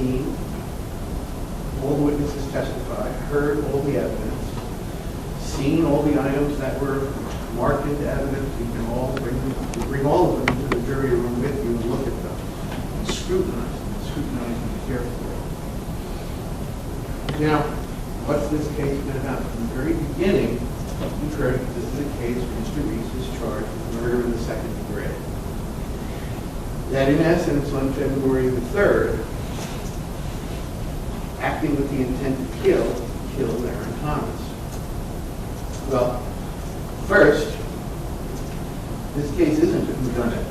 scene, all the witnesses testified, heard all the evidence, seen all the items that were marked into evidence. You can all bring all of them to the jury room with you and look at them and scrutinize them carefully. Now, what's this case been about? From the very beginning, you've heard that this is a case where Mr. Reese is charged with murder in the second degree. That in essence, on February the 3rd, acting with the intent to kill, killed Aron Thomas. Well, first, this case isn't a whodunit,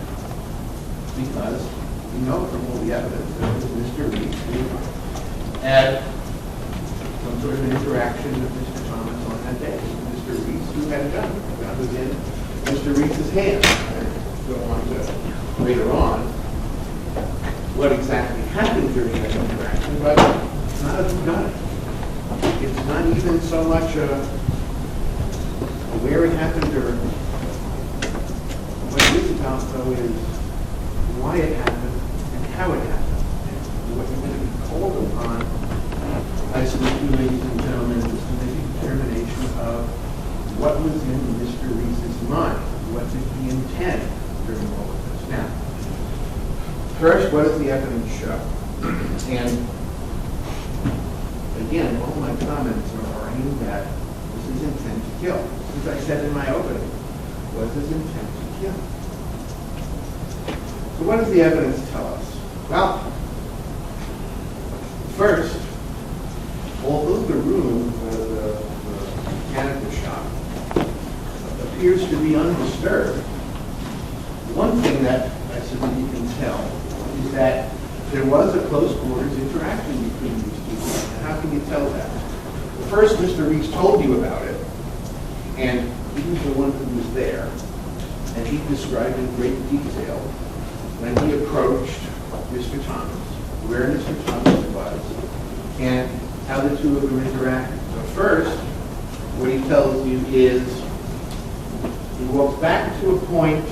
because we know from all the evidence that it was Mr. Reese who had some sort of an interaction with Mr. Thomas on that day. Mr. Reese, who had a gun. The gun was in Mr. Reese's hand. I go on to later on what exactly happened during that interaction, but it's not a whodunit. It's not even so much where it happened or what it is about, though, is why it happened and how it happened. And what you're going to be called upon, I submit to you, ladies and gentlemen, is to make a determination of what was in Mr. Reese's mind. What did he intend during all of this? Now, first, what does the evidence show? And again, all my comments are aimed at this is intent to kill. As I said in my opening, was his intent to kill? So what does the evidence tell us? Well, first, although the room, the mechanical shop, appears to be undisturbed, one thing that I submit you can tell is that there was a close quarters interaction between these two men. And how can you tell that? First, Mr. Reese told you about it, and he was the one who was there, and he described in great detail when he approached Mr. Thomas, where Mr. Thomas was, and how the two of them interacted. So first, what he tells you is he walks back to a point.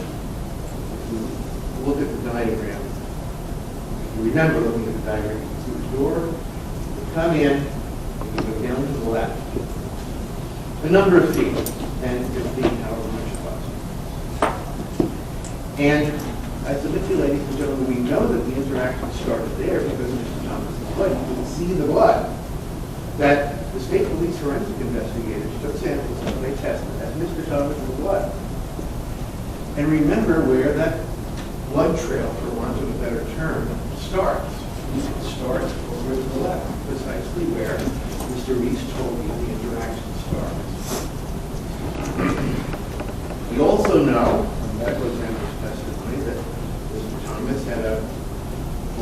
Look at the diagram. If you remember looking at the diagram, you can see the door, you come in, and you go down to the left. A number of feet, 10, 15, however much it was. And I submit to you, ladies and gentlemen, we know that the interaction started there because of Mr. Thomas' blood. You can see the blood that the state police forensic investigators took samples of. They tested as Mr. Thomas' blood. And remember where that blood trail, for want of a better term, starts. It starts over to the left, precisely where Mr. Reese told you the interaction starts. We also know, from medical examiner's testimony, that Mr. Thomas had a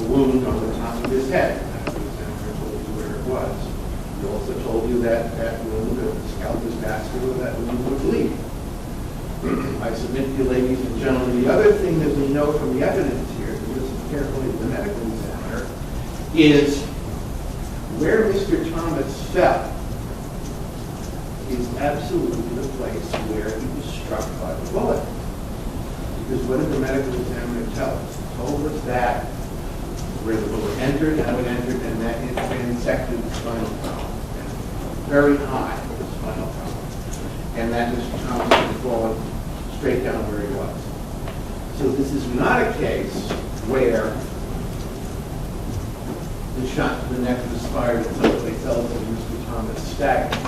wound on the top of his head. The examiner told you where it was. He also told you that that wound, if the scalp is vascular, that wound would bleed. I submit to you, ladies and gentlemen, the other thing that we know from the evidence here, to listen carefully to the medical examiner, is where Mr. Thomas fell is absolutely the place where he was struck by the bullet. Because what did the medical examiner tell us? He told us that where the bullet entered, how it entered, and that it intersected the spinal column, and very high with the spinal column. And that Mr. Thomas had fallen straight down where he was. So this is not a case where the shot to the neck was fired at someplace else and Mr. Thomas staggered.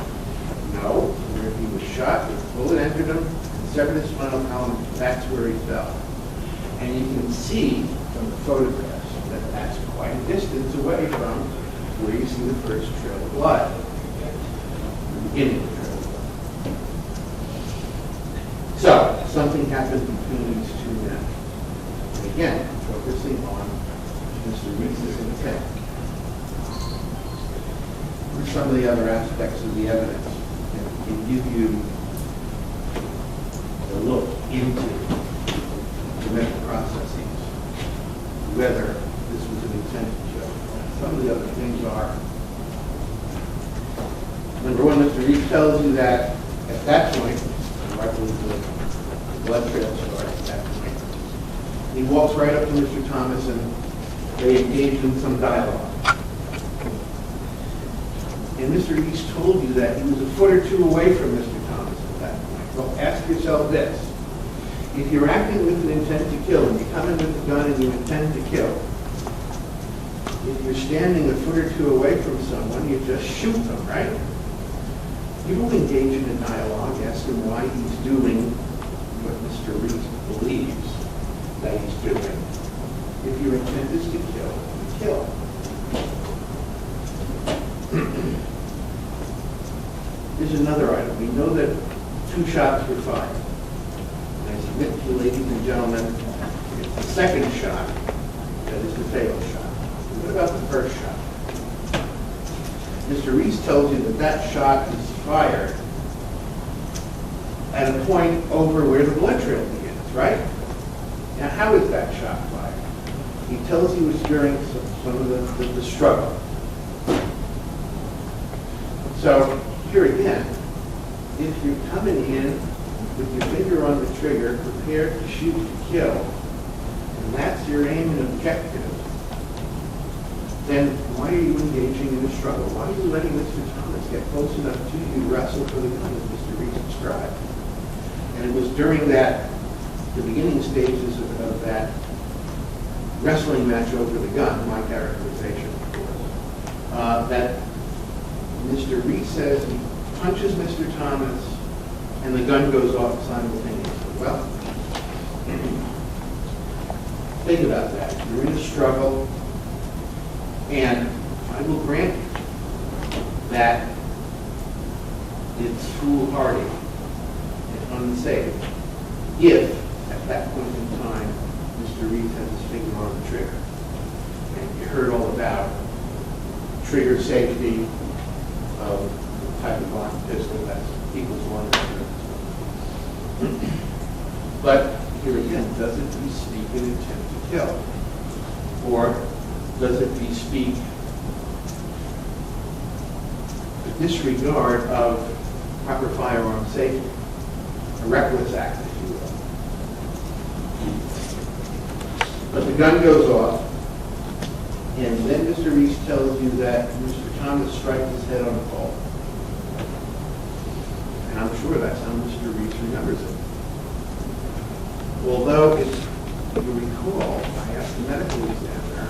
No, where he was shot, the bullet entered him, and severed his spinal column, that's where he fell. And you can see from the photographs that that's quite a distance away from where you see the first trail of blood, the beginning of the trail of blood. So, something happened between these two men. And again, focusing on Mr. Reese's intent. What are some of the other aspects of the evidence that can give you a look into the mental processes, whether this was an intent to kill? Some of the other things are, number one, Mr. Reese tells you that at that point, the blood trail starts at that point. He walks right up to Mr. Thomas and they engage in some dialogue. And Mr. Reese told you that he was a foot or two away from Mr. Thomas at that point. Well, ask yourself this. If you're acting with an intent to kill, and you come in with a gun and you intend to kill, if you're standing a foot or two away from someone, you just shoot them, right? You don't engage in a dialogue, ask him why he's doing what Mr. Reese believes that he's doing. If your intent is to kill, you kill. Here's another item. We know that 2 shots were fired. And I submit to you, ladies and gentlemen, it's the second shot that is the fatal shot. What about the first shot? Mr. Reese tells you that that shot is fired at a point over where the blood trail begins, right? Now, how is that shot fired? He tells you it's during some of the struggle. So, here again, if you're coming in with your finger on the trigger, prepared to shoot to kill, and that's your aim and objective, then why are you engaging in a struggle? Why are you letting Mr. Thomas get close enough to you to wrestle for the gun as Mr. Reese described? And it was during the beginning stages of that wrestling match over the gun, my characterization, of course, that Mr. Reese says he punches Mr. Thomas and the gun goes off simultaneously. Well, think about that. You're in a struggle, and I will grant you that it's foolhardy and unsafe if, at that point in time, Mr. Reese has his finger on the trigger. And you heard all about trigger safety of the type of lock pistol that's equals 1 or 2. But here again, does it bespeak an intent to kill? Or does it bespeak a disregard of proper firearm safety? A reckless act, if you will. But the gun goes off, and then Mr. Reese tells you that Mr. Thomas strikes his head on the pole. And I'm sure that's how Mr. Reese remembers it. Although, if you recall, I asked the medical examiner,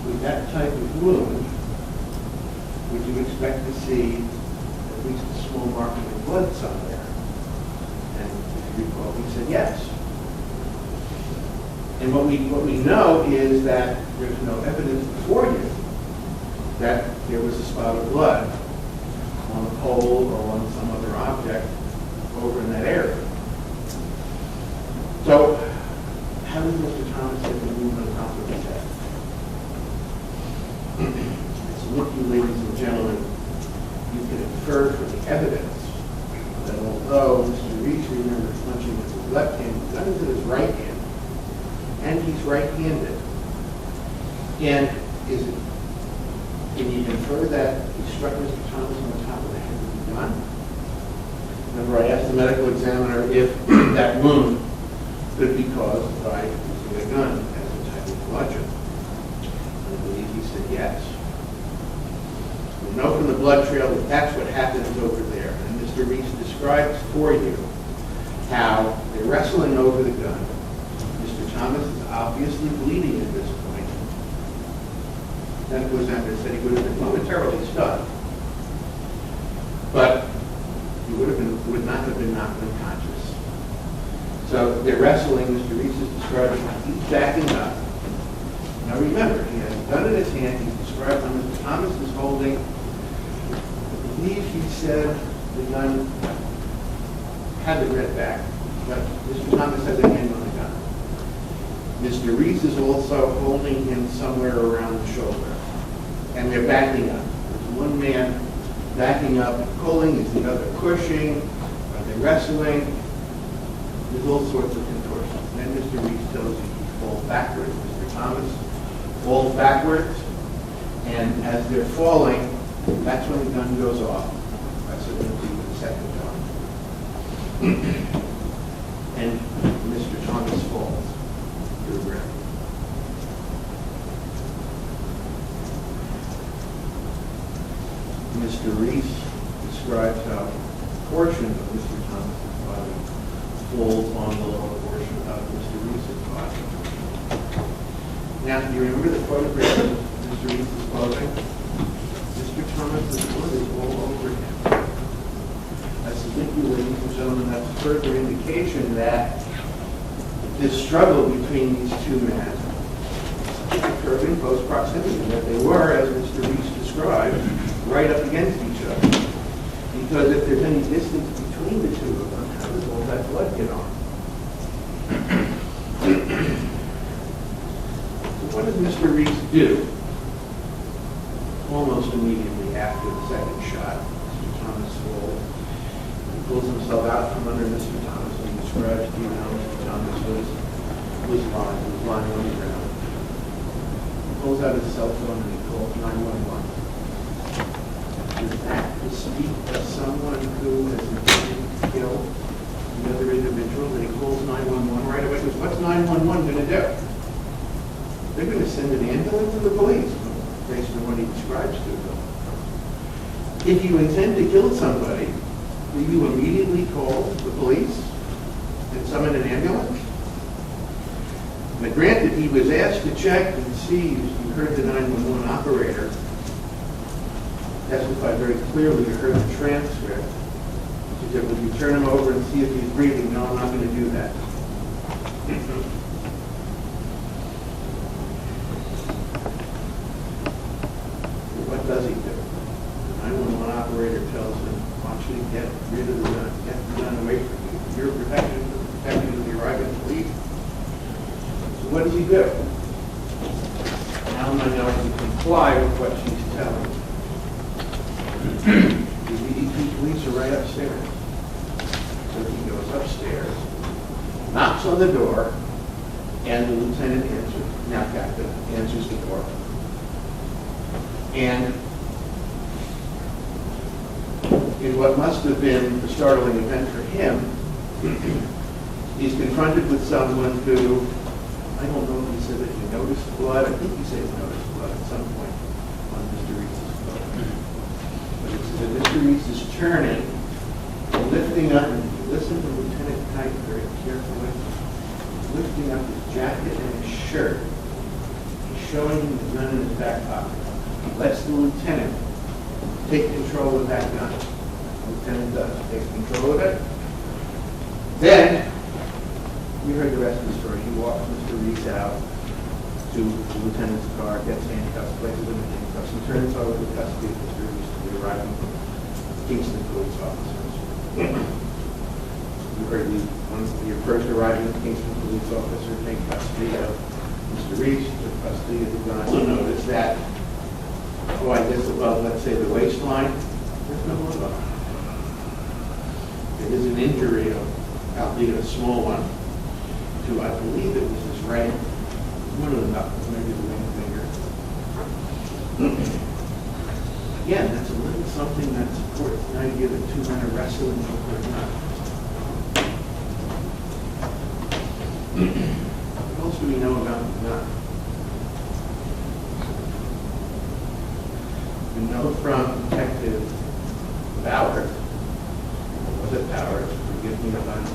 with that type of wound, would you expect to see at least a small marking of blood somewhere? And if you recall, he said yes. And what we know is that there's no evidence before you that there was a spot of blood on a pole or on some other object over in that area. So, how did Mr. Thomas get the wound on top of his head? So look, you ladies and gentlemen, you can infer from the evidence that although Mr. Reese remembers punching with his left hand, the gun is in his right hand, and he's right-handed. And can you infer that he struck Mr. Thomas on the top of the head with the gun? Remember, I asked the medical examiner if that wound could be caused by using a gun as a type of bludgeon. I believe he said yes. We know from the blood trail that that's what happens over there. And Mr. Reese describes for you how they're wrestling over the gun. Mr. Thomas is obviously bleeding at this point. The medical examiner said he would have been momentarily stunned, but he would not have been knocked unconscious. So they're wrestling. Mr. Reese is describing how he's backing up. Now remember, he has a gun in his hand. He's described how Mr. Thomas is holding. I believe he said the gun had the red back, but Mr. Thomas has a hand on the gun. Mr. Reese is also holding him somewhere around the shoulder. And they're backing up. There's one man backing up and pulling. Is the other pushing? Are they wrestling? There's all sorts of contortions. And then Mr. Reese tells you he falls backwards. Mr. Thomas falls backwards. And as they're falling, that's when the gun goes off. That's what it'll be with the second gun. And Mr. Thomas falls to the ground. Mr. Reese describes how a portion of Mr. Thomas's body falls on the lower portion of Mr. Reese's body. Now, do you remember the photograph of Mr. Reese's clothing? Mr. Thomas's blood is all over him. I submit to you, ladies and gentlemen, that's further indication that this struggle between these two men occurred in close proximity, that they were, as Mr. Reese described, right up against each other. Because if there's any distance between the two of them, how does all that blood get on? So what does Mr. Reese do? Almost immediately after the second shot, Mr. Thomas falls. He pulls himself out from under Mr. Thomas and describes to you how Mr. Thomas was lying on the ground. He pulls out his cell phone and he calls 911. Does that speak of someone who has intended to kill the other individual? And he calls 911 right away. Because what's 911 going to do? They're going to send an ambulance to the police, based on what he describes to them. If you intend to kill somebody, will you immediately call the police and summon an ambulance? Now, granted, he was asked to check and see, you heard the 911 operator testify very clearly, you heard the transcript. She said, would you turn him over and see if he's breathing? No, I'm not going to do that. What does he do? The 911 operator tells him, actually get rid of the gun, get the gun away from you. You're protected of the arriving police. So what does he do? Now I know he comply with what she's telling him. The EDP police are right upstairs. So he goes upstairs, knocks on the door, and the lieutenant answers, now captain, answers the door. And in what must have been a startling event for him, he's confronted with someone who, I don't know if he said that he noticed blood. I think he said he noticed blood at some point on Mr. Reese's clothes. But it says that Mr. Reese is turning, lifting up, and listen to Lieutenant Kite very carefully, lifting up his jacket and his shirt. He's showing him the gun in his back pocket. He lets the lieutenant take control of that gun. The lieutenant does, takes control of it. Then, you heard the rest of the story. He walks Mr. Reese out to the lieutenant's car, gets handcuffs, places him in handcuffs, and turns over the custody of Mr. Reese to the arriving Kingston police officers. You heard your first arriving Kingston police officer take custody of Mr. Reese, took custody of the gun. You'll notice that, I guess above, let's say, the waistline, there's no blood on it. It is an injury, albeit a small one, to, I believe it was his right, one of the knuckles, maybe the ring finger. Again, that's a little something that supports the idea that two men are wrestling over a gun. What else do we know about the gun? We know from Detective Ballard, was it Ballard? Forgive me if I'm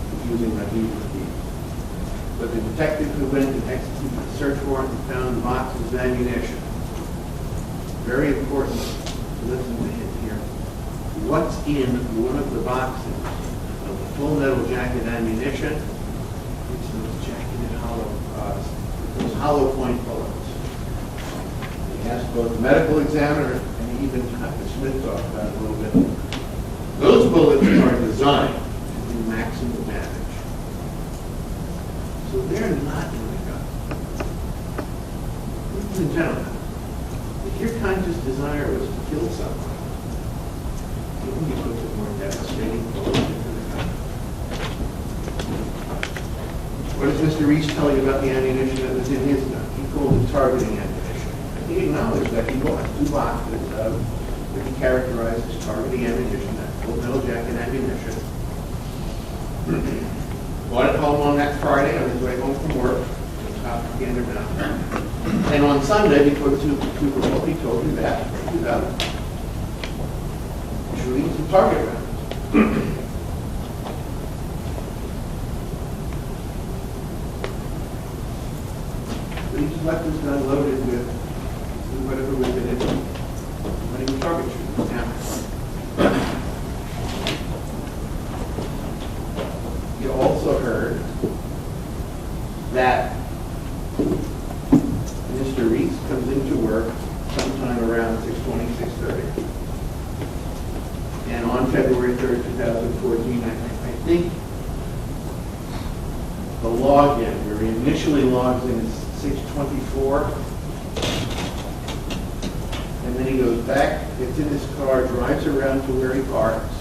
confusing my deed with these. But the detective who went and executed the search warrant and found boxes of ammunition. Very important to listen to him here. What's in one of the boxes of the full metal jacket ammunition? It's those jacketed hollow point bullets. He asked both the medical examiner and even Dr. Smith talked about it a little bit. Those bullets are designed to do maximum damage. So they're not in the gun. Ladies and gentlemen, if your conscious desire was to kill someone, you only put the more devastating bullets into the gun. What does Mr. Reese tell you about the ammunition that was in his gun? He called it targeting ammunition. He acknowledged that he bought 2 boxes of what he characterized as targeting ammunition, that full metal jacket ammunition. Bought it home on that Friday on his way home from work. propaganda now. And on Sunday, before the Super Bowl, he told me that about shooting some target rounds. But he just left his gun loaded with whatever was in it when he was target shooting. Now, you also heard that Mr. Reese comes into work sometime around 6:20, 6:30. And on February 3rd, 2014, I think the login, where he initially logs in, is 6:24. And then he goes back, gets in his car, drives around to where he parks.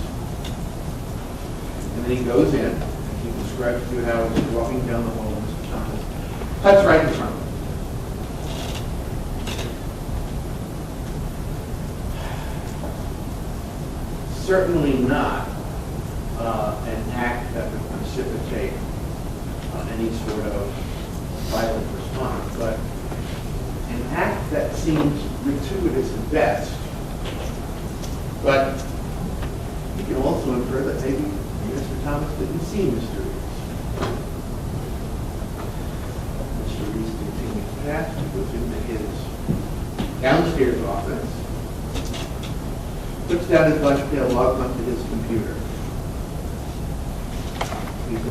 And then he goes in, and he describes to you how he's walking down the hall, Mr. Thomas. That's right in front of him. Certainly not an act that would precipitate any sort of violent response, but an act that seems gratuitous at best. But you can also infer that maybe Mr. Thomas didn't see Mr. Reese. Mr. Reese continues past, he goes into his downstairs office, puts down his lunch pail, logs onto his computer. He's a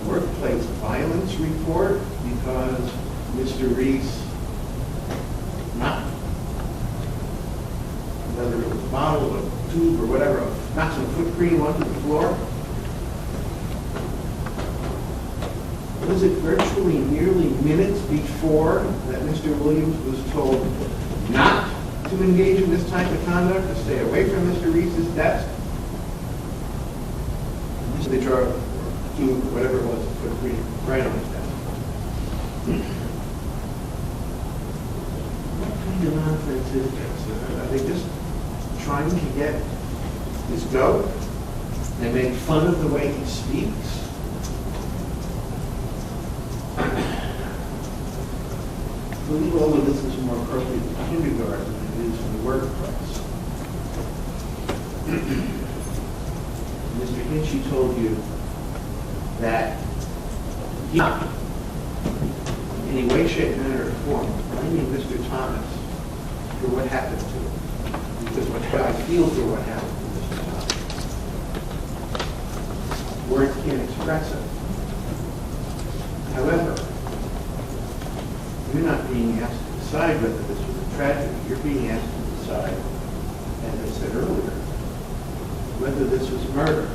workplace violence report because Mr. Reese, not whether it was a bottle or a tube or whatever, knocked some foot cream onto the floor. Was it virtually nearly minutes before that Mr. Williams was told not to engage in this type of conduct, to stay away from Mr. Reese's desk? They draw a tube or whatever it was, put it right on his desk. What kind of nonsense is this? Are they just trying to get his goat and make fun of the way he speaks? I believe all of this is more appropriate in kindergarten than it is in the workplace. Mr. Hinchy told you that he, in any way, shape, manner, or form, blaming Mr. Thomas for what happened to him. Because what I feel for what happened to Mr. Thomas. Words can't express it. However, you're not being asked to decide whether this was a tragedy. You're being asked to decide, as I said earlier, whether this was murder.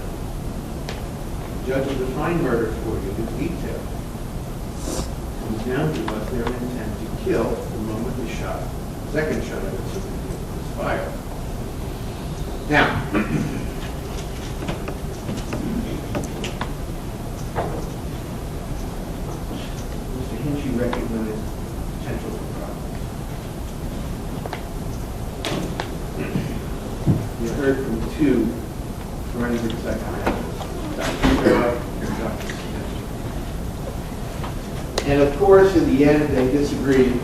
The judge will define murder for you in detail. It comes down to was there an intent to kill the moment the shot, the second shot of it was fired. Now, Mr. Hinchy recognized potential for problems. You heard from two forensic psychiatrists, Dr. Farrell and Dr. Smith. And of course, in the end, they disagreed.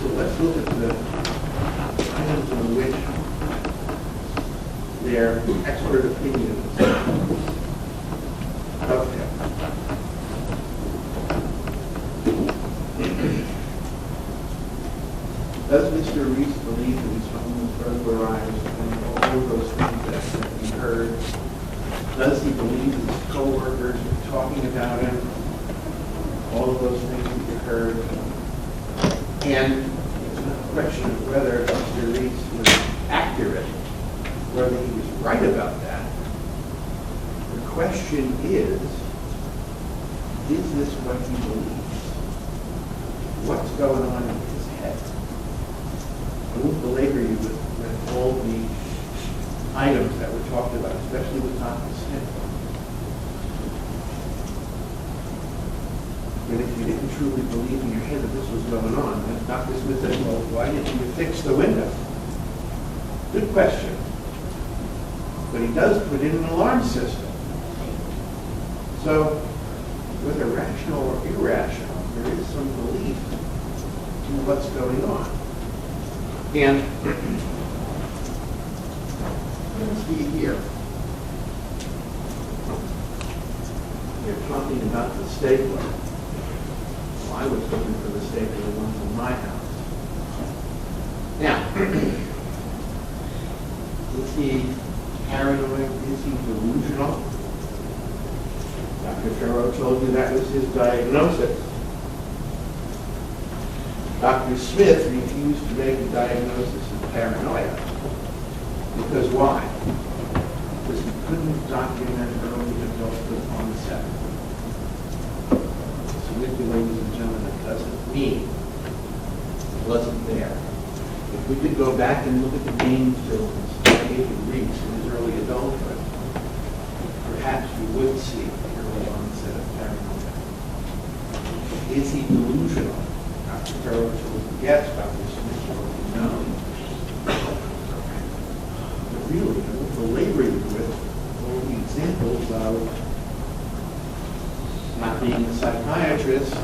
So let's look at the items on which their expert opinions dovetail. Does Mr. Reese believe that his home was burglarized and all of those things that he heard? Does he believe that his co-workers were talking about him? All of those things that you heard. And it's not a question of whether Mr. Reese was accurate, whether he was right about that. The question is this what he believes? What's going on in his head? I won't belabor you with all the items that were talked about, especially with Dr. Smith. And if you didn't truly believe in your head that this was going on, then Dr. Smith said, well, why didn't you fix the window? Good question. But he does put in an alarm system. So, whether rational or irrational, there is some belief in what's going on. And let's see here. They're talking about the stapler. Well, I was looking for the stapler ones in my house. Now, is he paranoid? Is he delusional? Dr. Farrow told you that was his diagnosis. Dr. Smith refused to make a diagnosis of paranoia. Because why? Because he couldn't document early adulthood onset. So, ladies and gentlemen, it doesn't mean it wasn't there. If we could go back and look at the game films of David Reese in his early adulthood, perhaps we would see early onset of paranoia. Is he delusional? Dr. Farrow told you yes, Dr. Smith told you no. But really, I will belabor you with all the examples of not being a psychiatrist.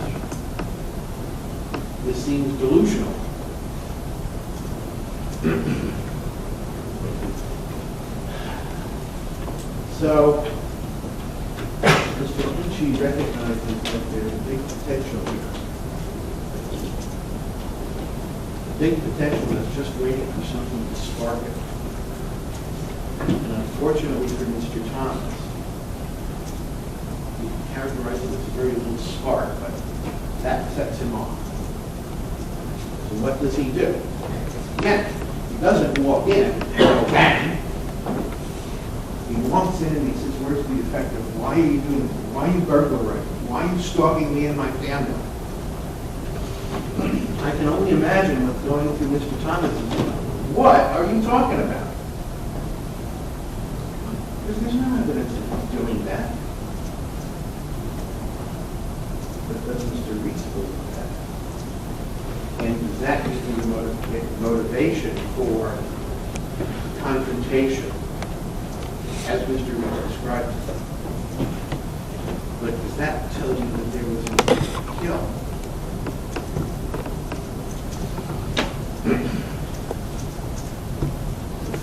This seems delusional. So, Mr. Pucci recognizes that there's a big potential here. Big potential that's just waiting for something to spark it. And unfortunately for Mr. Thomas, he characterizes it as a very little spark, but that sets him off. So what does he do? Again, he doesn't walk in and go bang. He walks in and he says, where's the effect of, why are you doing this? Why are you burglarizing? Why are you stalking me and my family? I can only imagine what's going through Mr. Thomas's mind. What are you talking about? Because there's no evidence of doing that. But does Mr. Reese believe that? And does that give you motivation for confrontation, as Mr. Reese described it? But does that tell you that there was a kill?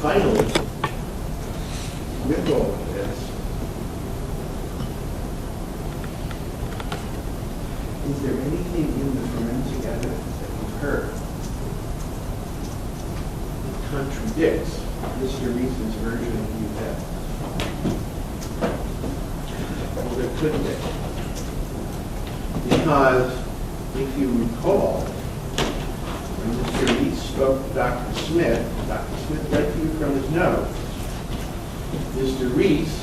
Finally, with all of this, is there anything in the forensic evidence that you've heard that contradicts Mr. Reese's version of the events? Well, there could be. Because if you recall, when Mr. Reese spoke to Dr. Smith read to you from his notes. Mr. Reese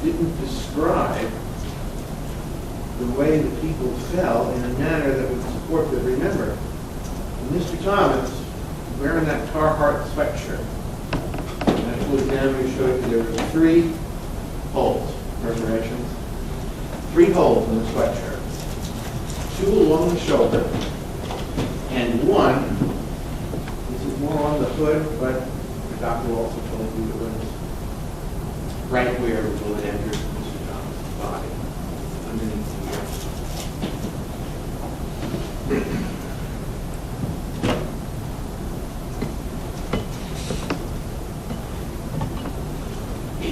didn't describe the way the people fell in a manner that would support the remember. Mr. Thomas, wearing that Carhartt sweatshirt, and I pulled it down and showed you there were 3 holes, perforations, 3 holes in the sweatshirt, 2 along the shoulder, and 1, this is more on the hood, but the doctor also told you it was right where the bullet entered Mr. Thomas' body, underneath the ear.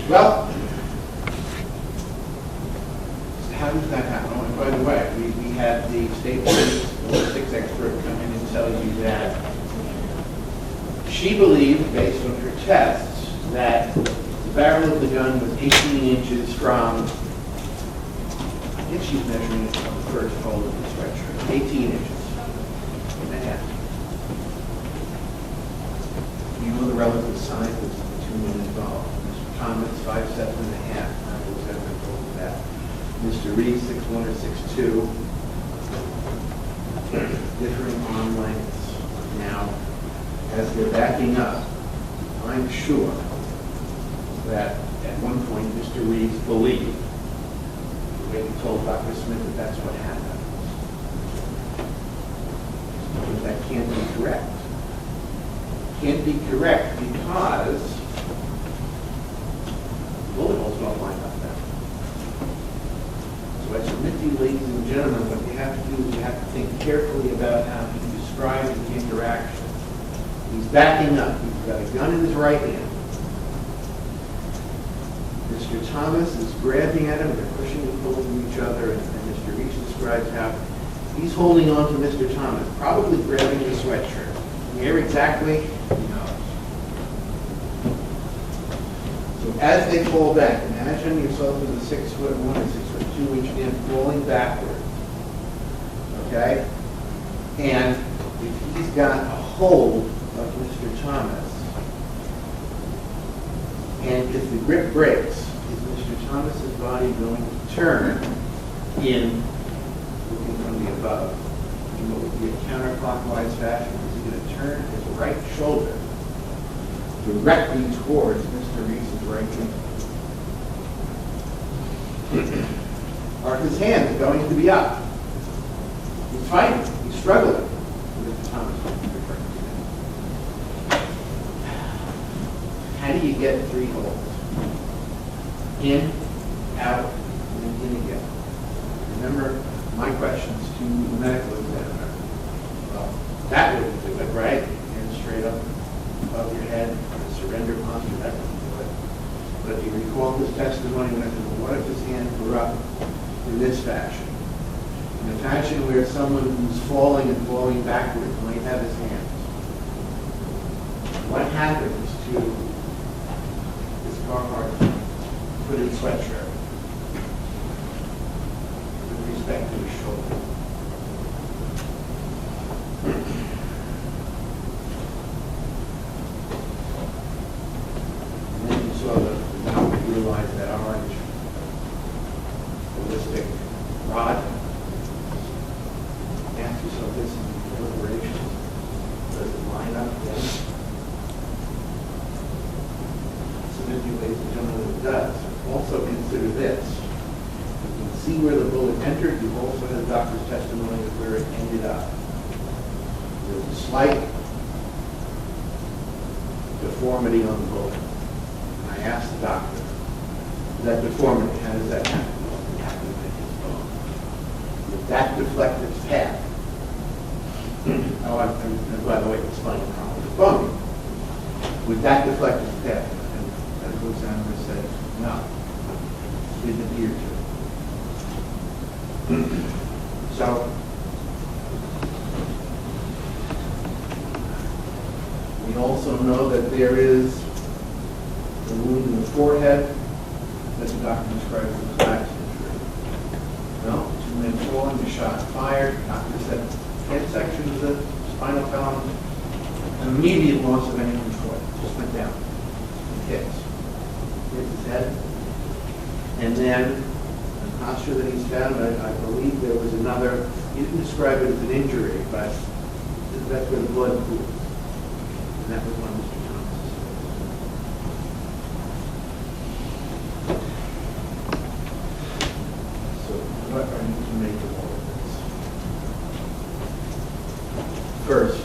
Well, how does that happen? Oh, and by the way, we had the state ballistics expert come in and tell you that she believed, based on her tests, that the barrel of the gun was 18 inches from, I think she's measuring it from the first fold of the sweatshirt, 18 inches and a half. You know the relative size of the 2 men involved. Mr. Thomas, 5'7" and a half. I was ever told that. Mr. Reese, 6'1" or 6'2", differing arm lengths. Now, as they're backing up, I'm sure that at one point Mr. Reese believed, the way he told Dr. Smith, that that's what happened. But that can't be correct. Can't be correct because bullet holes don't line up. So I submit to you, ladies and gentlemen, what you have to do is you have to think carefully about how he describes the interaction. He's backing up. He's got a gun in his right hand. Mr. Thomas is grabbing at him. They're pushing and pulling each other. And Mr. Reese describes how he's holding on to Mr. Thomas, probably grabbing the sweatshirt. Where exactly? He knows. So as they fall back, imagine yourself as a 6'1" and 6'2" man falling backward. Okay? And if he's got a hold of Mr. Thomas, and if the grip breaks, is Mr. Thomas's body going to turn in, looking from the above, in what would be a counterclockwise fashion? Is he going to turn his right shoulder directly towards Mr. Reese's right hand? Are his hands going to be up? He's fighting. He's struggling. Mr. Thomas. How do you get 3 holds? In, out, and in again. Remember my questions to the medical examiner. Well, that wouldn't do it, right? Hands straight up above your head, the surrender posture, that wouldn't do it. But if you recall his testimony when I said, well, what if his hands were up in this fashion? In a fashion where someone who's falling and falling backwards might have his hands. What happens to this Carhartt hooded sweatshirt with respect to his shoulder? And then you saw the doctor realize that orange ballistic rod. Ask yourself this in deliberation. Does it line up then? Submit you, ladies and gentlemen, it does. Also consider this. You can see where the bullet entered. You also have the doctor's testimony of where it ended up. There's a slight deformity on the bullet. And I asked the doctor, that deformity, how does that happen? Well, it happened with his bone. Would that deflect its path? Oh, and by the way, it's funny, the bone. Would that deflect its path? And the medical examiner said, no. Didn't appear to. So, we also know that there is a wound in the forehead that the doctor described as a collapse injury. Well, 2 men falling, the shot fired. The doctor said head section of the spinal column, an immediate loss of any control. Just went down. Hits his head. And then the posture that he's found, I believe there was another, he didn't describe it as an injury, but that's where the blood pooled. And that was one of Mr. Thomas. So what are you to make of all of this? First,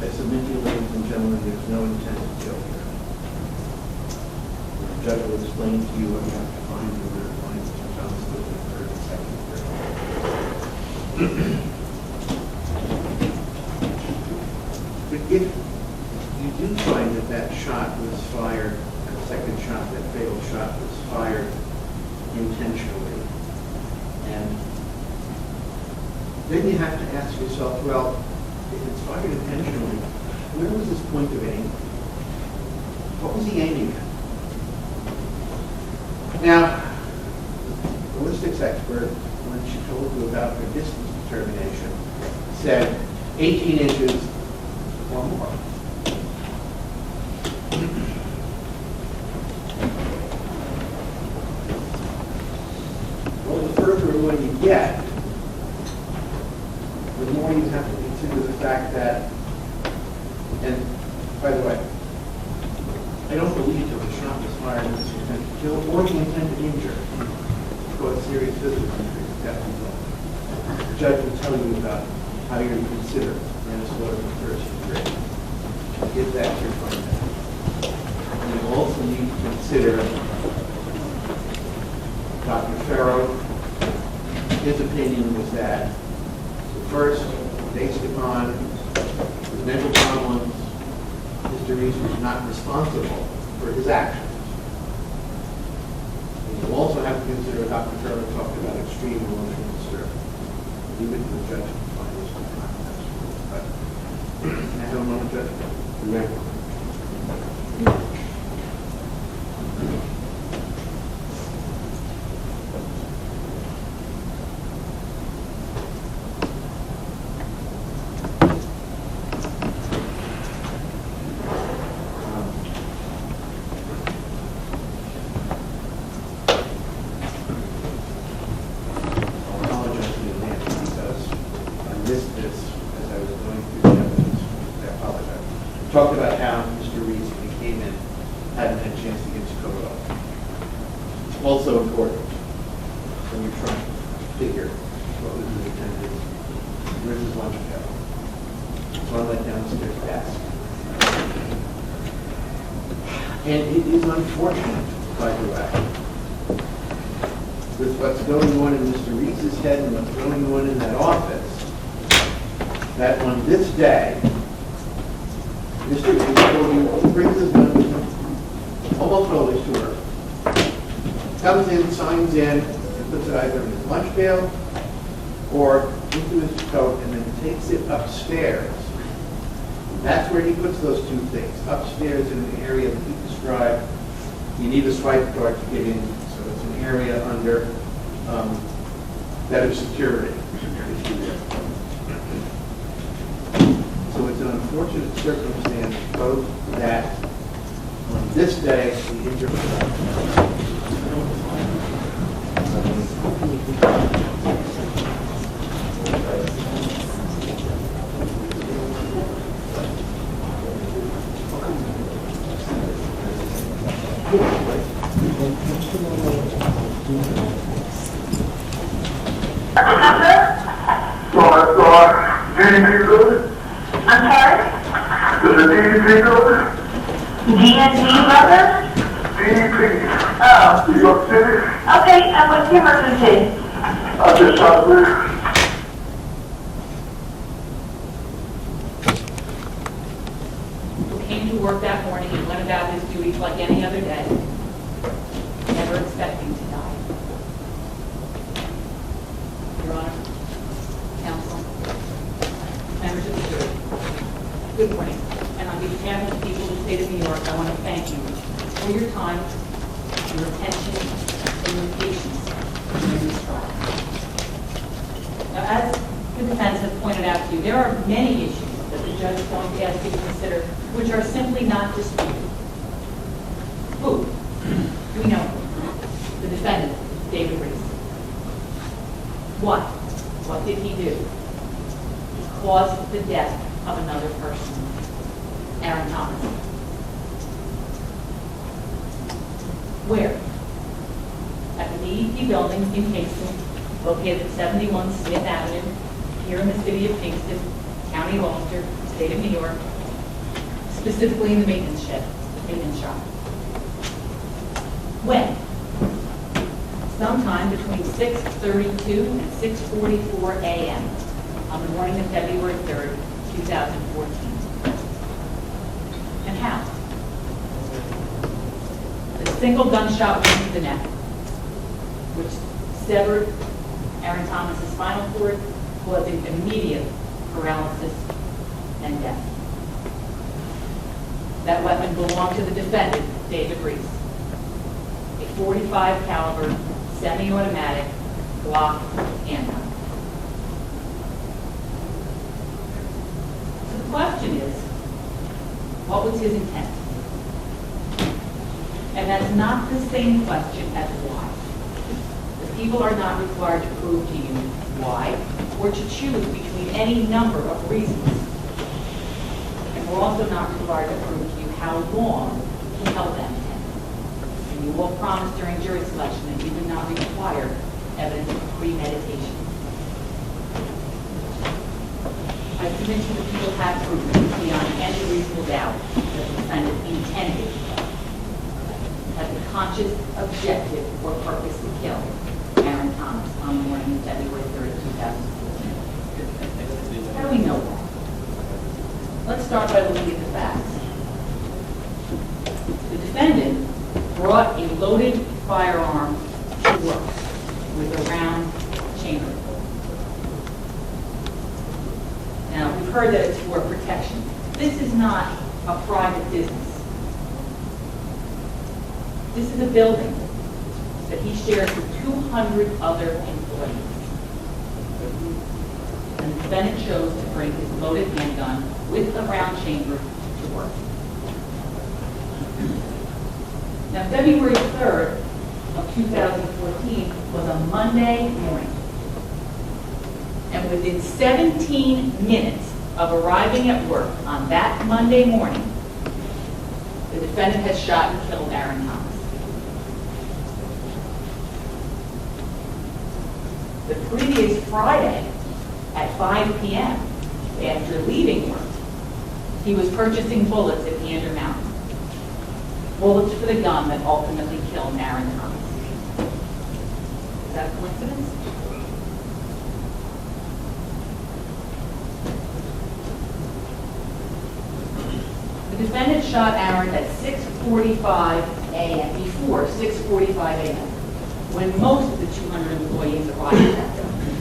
I submit to you, ladies and gentlemen, there's no intent to kill here. The judge will explain to you what you have to find in order to find Mr. Thomas in the third and second degree. But if you do find that that shot was fired, that second shot, that fatal shot was fired intentionally, and then you have to ask yourself, well, if it's fired intentionally, where was his point of aim? What was he aiming at? Now, the ballistics expert, when she told you about her distance determination, said 18 inches or more. Well, the further away you get, the more you have to consider the fact that, and by the way, I don't believe that the shot was fired with the intent to kill or the intent to injure, cause serious physical injury. The judge will tell you about how you're to consider manslaughter in the first degree. Give that your finding. And you also need to consider Dr. Farrow, his opinion was that, first, based upon his mental problems, Mr. Reese was not responsible for his actions. And you also have to consider Dr. Farrow talked about extreme emotional disturbance. Even the judge can find this one not absolute. But I have a moment, Judge. Remember. Talked about how Mr. Reese, when he came in, hadn't had a chance to get his coat off. It's also important when you're trying to figure what was the intended. Where's his lunch pail? It's on that downstairs desk. And it is unfortunate, by the way, with what's going on in Mr. Reese's head and what's going on in that office, that on this day, Mr. Reese brings his gun almost always to work, comes in, signs in, and puts it either in his lunch pail or into his coat and then takes it upstairs. That's where he puts those two things, upstairs in an area that he described. You need a swipe card to get in, so it's an area under better security. So it's an unfortunate circumstance, both that on this day, the injured I'm sorry? Does the DEP go there? DND brother? DEP. Oh. New York City? Okay, and what's the emergency? I just shot there. Who came to work that morning and went about his duties like any other day, never expecting to die. Your Honor, counsel, members of the jury, good morning. And on behalf of the people of the state of New York, I want to thank you for your time, your attention, and your patience in this trial. Now, as the defense has pointed out to you, there are many issues that the judge is going to ask you to consider which are simply not disputed. Who? We know the defendant, David Reese. What? What did he do? He caused the death of another person, Aron Thomas. Where? At the DEP building in Kingston, located at 71 Smith Avenue, here in the city of Kingston, County of Ulster, State of New York, specifically in the maintenance shop. When? Sometime between 6:32 and 6:44 a.m. on the morning of February 3rd, 2014. And how? A single gunshot wound to the neck, which severed Aron Thomas's spinal cord, causing immediate paralysis and death. That weapon belonged to the defendant, David Reese. A .45 caliber semi-automatic Glock handgun. So the question is, what was his intent? And that's not the same question as why. The people are not required to prove to you why, or to choose between any number of reasons. And we're also not required to prove to you how long he held that intent. And you will promise during jury selection that you do not require evidence of premeditation. I submit to the people have proven beyond any reasonable doubt that the defendant intended, had the conscious objective or purpose to kill Thomas on the morning of February 3rd, 2014. How do we know that? Let's start by looking at the facts. The defendant brought a loaded firearm to work with a round chamber. Now, we've heard that it's for protection. This is not a private business. This is a building that he shares with 200 other employees. And the defendant chose to bring his loaded handgun with a round chamber to work. Now, February 3rd of 2014 was a Monday morning. And within 17 minutes of arriving at work on that Monday morning, the defendant has shot and killed Aron Thomas. The previous Friday at 5 p.m., after leaving work, he was purchasing bullets at Gander Mountain. Bullets for the gun that ultimately killed Aron Thomas. Is that a coincidence? The defendant shot Aron at 6:45 a.m., before 6:45 a.m., when most of the 200 employees arrived at that building.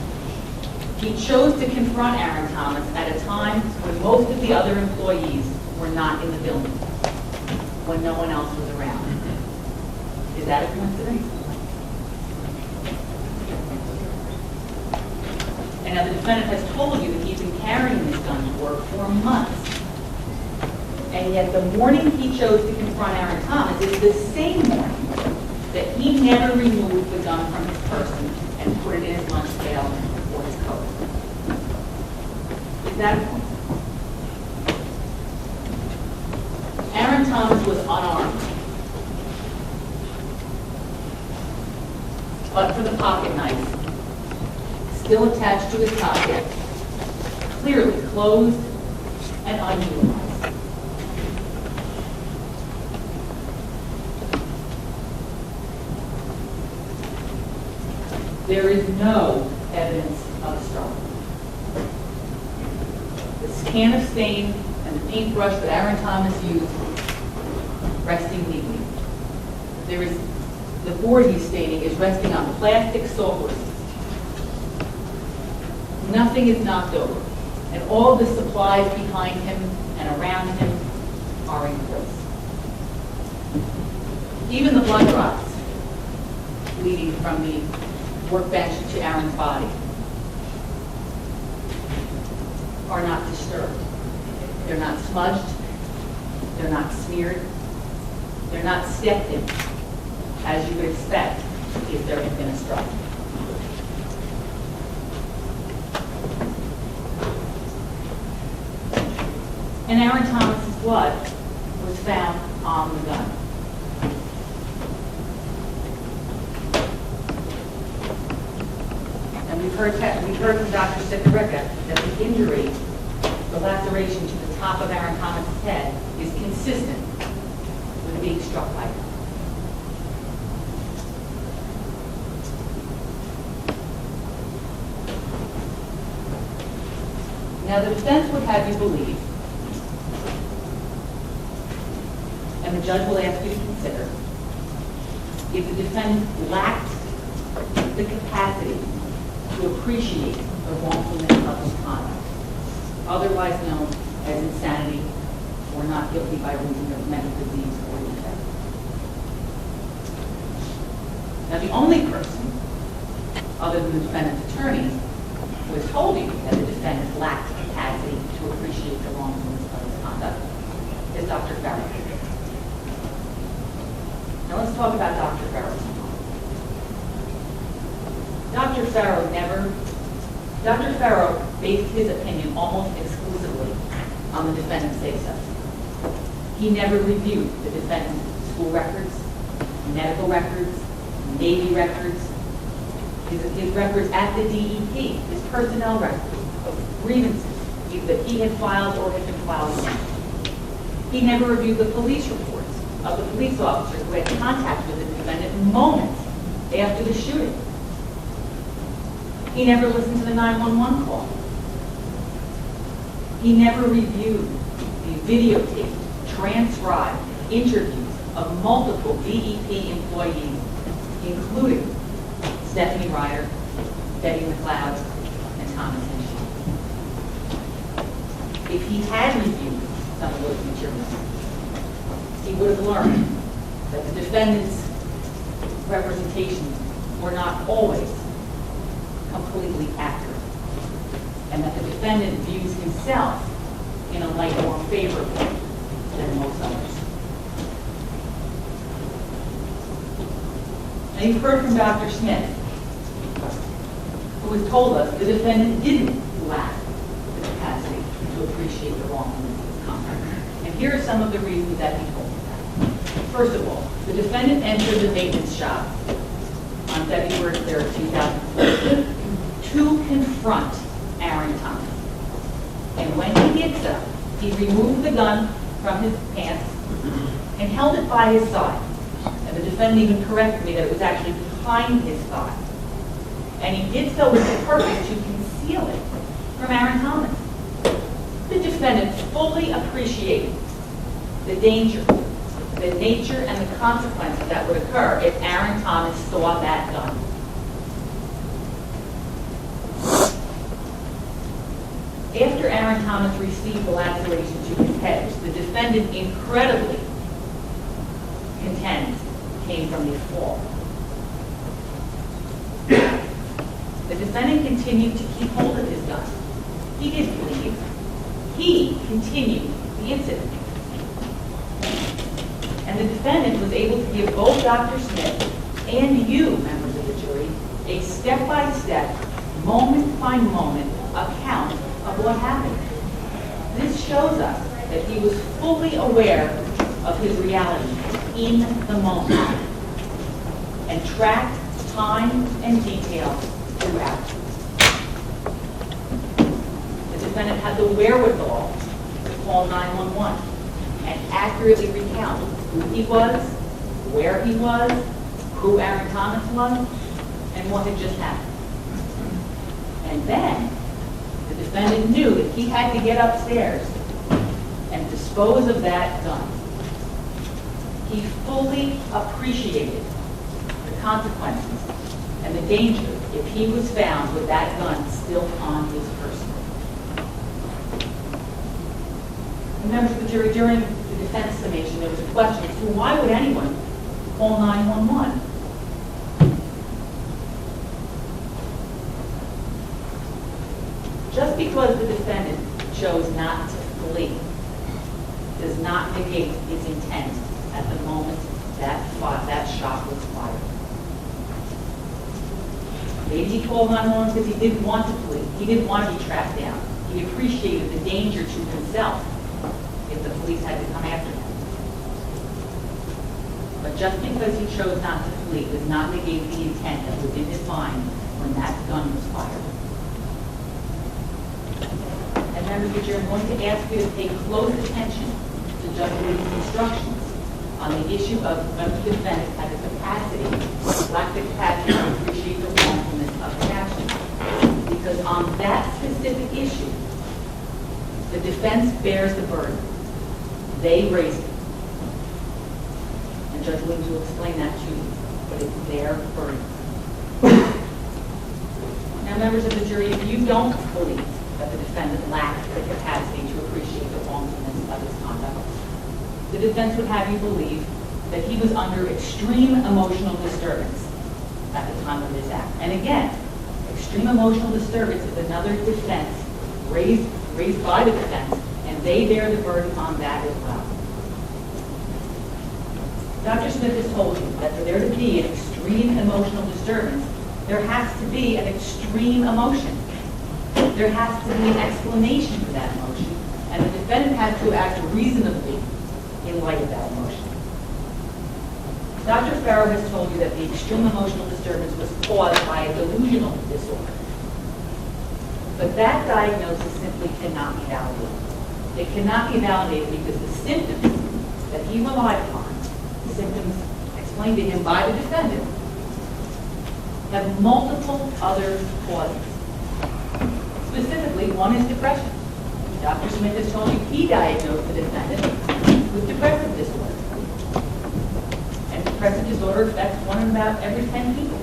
He chose to confront Aron Thomas at a time when most of the other employees were not in the building, when no one else was around. Is that a coincidence? And now the defendant has told you that he's been carrying this gun to work for months. And yet the morning he chose to confront Aron Thomas is the same morning that he never removed the gun from his person and put it in his lunch pail or his coat. Is that a coincidence? Aron Thomas was unarmed, but for the pocket knife, still attached to his pocket, clearly closed and unutilized. There is no evidence of a struggle. The can of stain and the paintbrush that Aron Thomas used resting neatly. There is, the board he's staining is resting on plastic sawhorses. Nothing is knocked over, and all the supplies behind him and around him are in place. Even the blood drops leading from the workbench to Aron's body are not disturbed. They're not smudged. They're not smeared. They're not stepped in, as you would expect if there had been a struggle. And Aron Thomas's blood was found on the gun. And we've heard from Dr. Sikoricka that the injury, the laceration to the top of Aron Thomas's head, is consistent with being struck by a gun. Now, the defense would have you believe, and the judge will ask you to consider, if the defendant lacked the capacity to appreciate the wrongfulness of his conduct, otherwise known as insanity or not guilty by reason of mental disease or defect. Now, the only person, other than the defendant's attorney, who has told you that the defendant lacked capacity to appreciate the wrongfulness of his conduct is Dr. Farrow. Now let's talk about Dr. Farrow. Dr. Farrow based his opinion almost exclusively on the defendant's say-so. He never reviewed the defendant's school records, medical records, Navy records, his records at the DEP, his personnel records, grievances that he had filed or had been filed against. He never reviewed the police reports of the police officers who had contact with the defendant moments after the shooting. He never listened to the 911 call. He never reviewed the videotaped, transcribed interviews of multiple DEP employees, including Stephanie Ryder, Betty McLeod, and Thomas Henshaw. If he had reviewed some of those materials, he would have learned that the defendant's representations were not always completely accurate, and that the defendant views himself in a light more favorable than most others. And you've heard from Dr. Smith, who has told us the defendant didn't lack the capacity to appreciate the wrongfulness of his conduct. And here are some of the reasons that he told us that. First of all, the defendant entered the maintenance shop on February 3rd, 2014, to confront Aron Thomas. And when he did so, he removed the gun from his pants and held it by his side. And the defendant even corrected me that it was actually behind his thigh. And he did so with the purpose to conceal it from Aron Thomas. The defendant fully appreciated the danger, the nature, and the consequences that would occur if Aron Thomas saw that gun. After Aron Thomas received the laceration to his head, which the defendant incredibly contends came from the fall, the defendant continued to keep hold of his gun. He didn't leave. He continued the incident. And the defendant was able to give both Dr. Smith and you, members of the jury, a step-by-step, moment-by-moment account of what happened. This shows us that he was fully aware of his reality in the moment and tracked time and detail throughout. The defendant had the wherewithal to call 911 and accurately recount who he was, where he was, who Aron Thomas was, and what had just happened. And then the defendant knew that he had to get upstairs and dispose of that gun. He fully appreciated the consequences and the danger if he was found with that gun still on his person. And members of the jury, during the defense summation, there was a question as to why would anyone call 911? Just because the defendant chose not to flee does not negate his intent at the moment that shot was fired. Maybe he called 911 because he didn't want to flee. He didn't want to be tracked down. He appreciated the danger to himself if the police had to come after him. But just because he chose not to flee does not negate the intent that was in his mind when that gun was fired. And members of the jury, I'm going to ask you to pay close attention to Judge Reese's instructions on the issue of whether the defendant had the capacity, lacked the capacity to appreciate the wrongfulness of his actions. Because on that specific issue, the defense bears the burden. They raised it. And Judge Williams will explain that to you, but it's their burden. Now, members of the jury, if you don't believe that the defendant lacked the capacity to appreciate the wrongfulness of his conduct, the defense would have you believe that he was under extreme emotional disturbance at the time of this act. And again, extreme emotional disturbance is another defense raised by the defense, and they bear the burden on that as well. Dr. Smith has told you that for there to be an extreme emotional disturbance, there has to be an extreme emotion. There has to be an explanation for that emotion, and the defendant has to act reasonably in light of that emotion. Dr. Farrow has told you that the extreme emotional disturbance was caused by a delusional disorder. But that diagnosis simply cannot be validated. It cannot be validated because the symptoms that he relied upon, the symptoms explained to him by the defendant, have multiple other causes. Specifically, one is depression. Dr. Smith has told you he diagnosed the defendant with depressive disorder. And depressive disorder affects one in about every 10 people.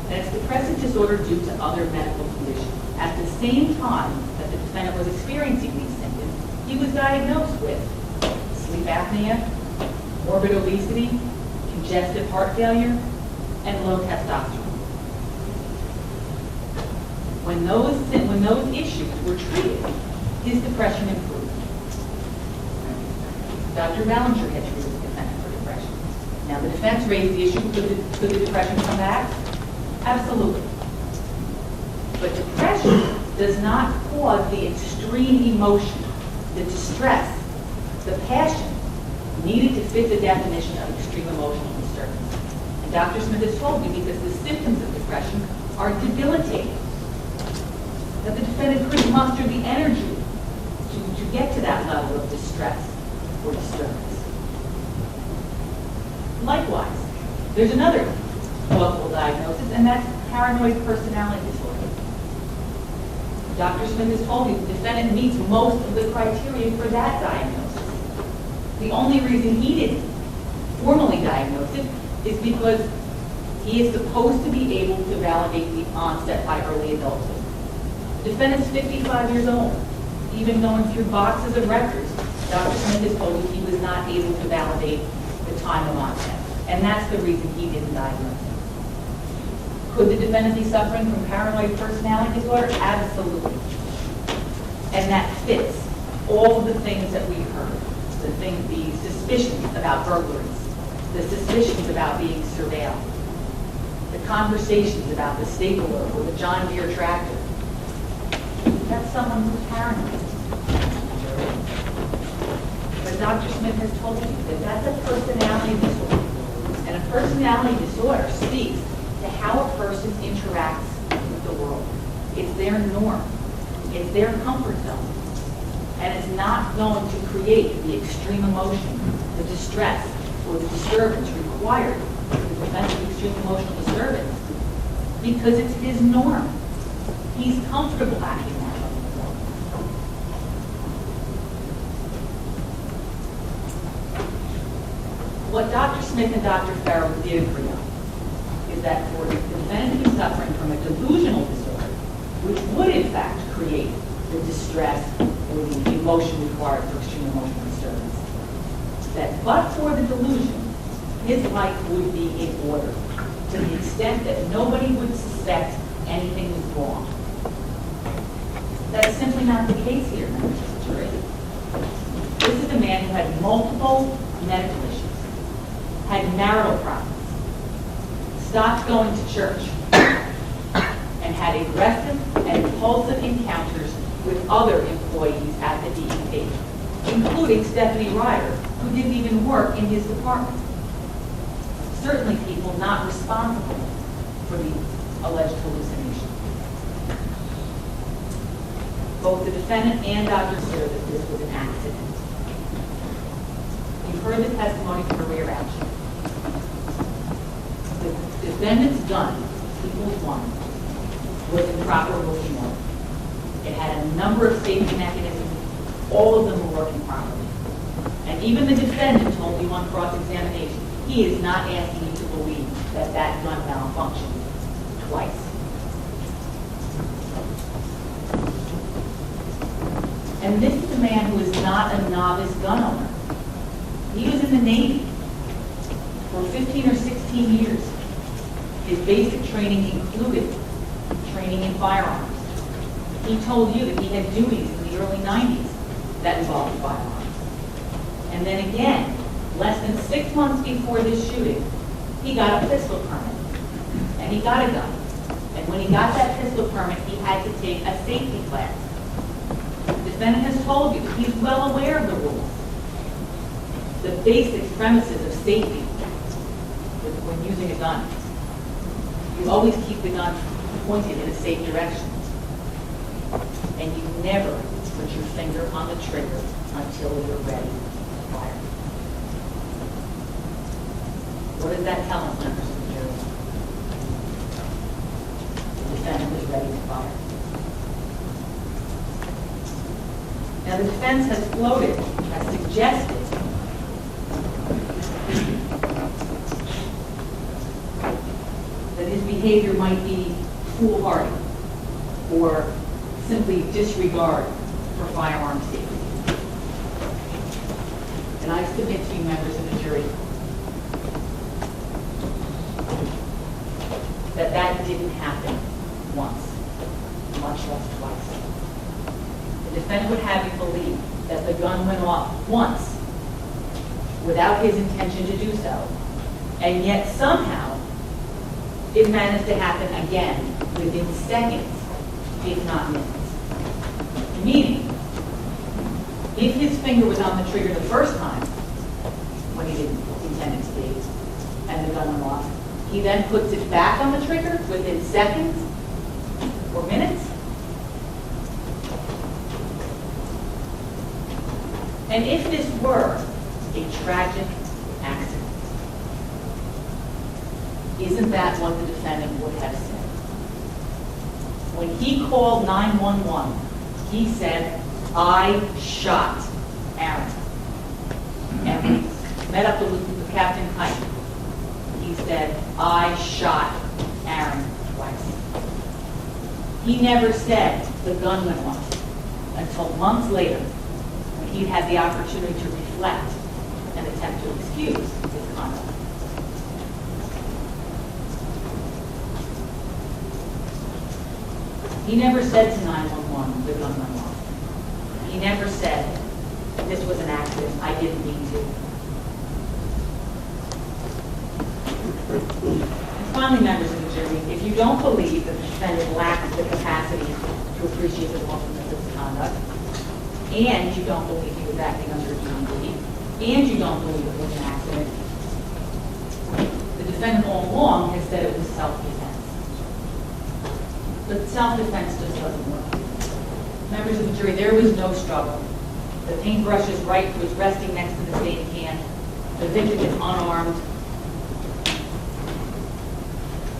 And it's depressive disorder due to other medical conditions. At the same time that the defendant was experiencing these symptoms, he was diagnosed with sleep apnea, morbid obesity, congestive heart failure, and low testosterone. When those issues were treated, his depression improved. Dr. Ballinger had treated the defendant for depression. Now, the defense raised the issue, could the depression come back? Absolutely. But depression does not cause the extreme emotion, the distress, the passion needed to fit the definition of extreme emotional disturbance. And Dr. Smith has told me because the symptoms of depression are debilitating, that the defendant couldn't muster the energy to get to that level of distress or disturbance. Likewise, there's another plausible diagnosis, and that's paranoid personality disorder. Dr. Smith has told me the defendant meets most of the criteria for that diagnosis. The only reason he didn't formally diagnose it is because he is supposed to be able to validate the onset by early adulthood. The defendant's 55 years old. Even going through boxes of records, Dr. Smith has told me he was not able to validate the time of onset. And that's the reason he didn't diagnose it. Could the defendant be suffering from paranoid personality disorder? Absolutely. And that fits all of the things that we heard. The suspicions about burglaries, the suspicions about being surveilled, the conversations about the stapler or the John Deere tractor. That's someone who's paranoid. But Dr. Smith has told me that that's a personality disorder. And a personality disorder speaks to how a person interacts with the world. It's their norm. It's their comfort zone. And it's not going to create the extreme emotion, the distress, or the disturbance required to prevent the extreme emotional disturbance because it's his norm. He's comfortable acting that way. What Dr. Smith and Dr. Farrell did agree on is that for the defendant to be suffering from a delusional disorder, which would in fact create the distress or the emotion required for extreme emotional disturbance, that but for the delusion, his life would be in order to the extent that nobody would suspect anything was wrong. That's simply not the case here, members of the jury. This is a man who had multiple medical issues, had marital problems, stopped going to church, and had aggressive and impulsive encounters with other employees at the DEP, including Stephanie Ryder, who didn't even work in his department. Certainly people not responsible for the alleged hallucination. Both the defendant and Dr. Sir that this was an accident. You've heard the testimony from the rear action. The defendant's gun, equals 1, was in proper working order. It had a number of safety mechanisms. All of them were working properly. And even the defendant told you on cross-examination, he is not asking you to believe that that gun malfunctioned twice. And this is a man who is not a novice gun owner. He was in the Navy for 15 or 16 years. His basic training included training in firearms. He told you that he had duties in the early 90s that involved firearms. And then again, less than 6 months before this shooting, he got a pistol permit. And he got a gun. And when he got that pistol permit, he had to take a safety class. The defendant has told you he's well aware of the rules. The basic premises of safety when using a gun. You always keep the gun pointed in a safe direction. And you never put your finger on the trigger until you're ready to fire. What does that tell us, members of the jury? The defendant was ready to fire. Now, the defense has floated, has suggested that his behavior might be foolhardy or simply disregard for firearm safety. And I submit to you, members of the jury, that that didn't happen once, much less twice. The defendant would have you believe that the gun went off once without his intention to do so, and yet somehow it managed to happen again within seconds, if not minutes. Meaning, if his finger was on the trigger the first time, when he didn't intend it to be, and the gun went off, he then puts it back on the trigger within seconds or minutes. And if this were a tragic accident, isn't that what the defendant would have said? When he called 911, he said, "I shot Aron." And we met up with Captain Kite. He said, "I shot Aron twice." He never said the gun went off until months later, when he had the opportunity to reflect and attempt to excuse his conduct. He never said to 911, the gun went off. He never said, this was an accident, I didn't mean to. And finally, members of the jury, if you don't believe that the defendant lacks the capacity to appreciate the lawfulness of his conduct, and you don't believe he was acting under a duty, and you don't believe it was an accident, the defendant all along has said it was self-defense. But self-defense just doesn't work. Members of the jury, there was no struggle. The paintbrush's right was resting next to the stained can. The victim is unarmed.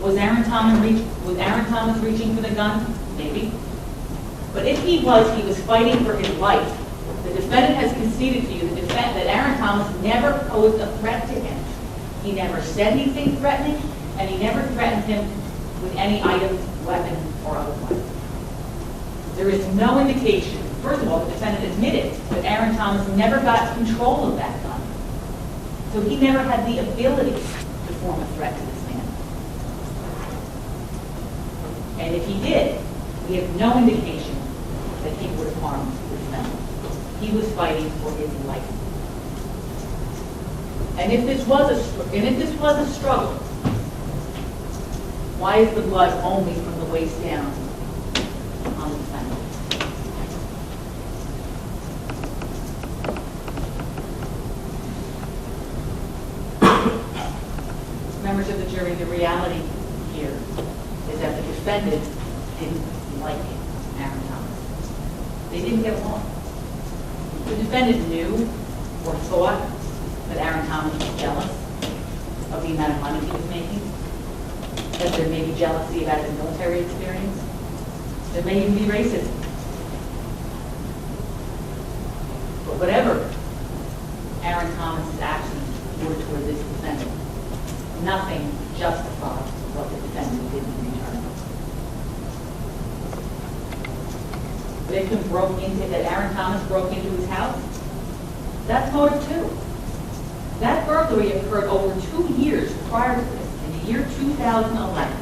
Was Aron Thomas reaching for the gun? Maybe. But if he was fighting for his life. The defendant has conceded to you that Aron Thomas never posed a threat to him. He never said anything threatening, and he never threatened him with any item, weapon, or otherwise. There is no indication. First of all, the defendant admitted that Aron Thomas never got control of that gun. So he never had the ability to form a threat to this man. And if he did, we have no indication that he would have harmed the defendant. He was fighting for his life. And if this was a struggle, why is the blood only from the waist down on the defendant? Members of the jury, the reality here is that the defendant didn't like Aron Thomas. They didn't get along. The defendant knew or thought that Aron Thomas was jealous of the amount of money he was making, that there may be jealousy about his military experience, there may even be racism. But whatever Aron Thomas's actions were toward this defendant, nothing justified what the defendant did in return. That Aron Thomas broke into his house, that's motive two. That burglary occurred over 2 years prior to this, in the year 2011.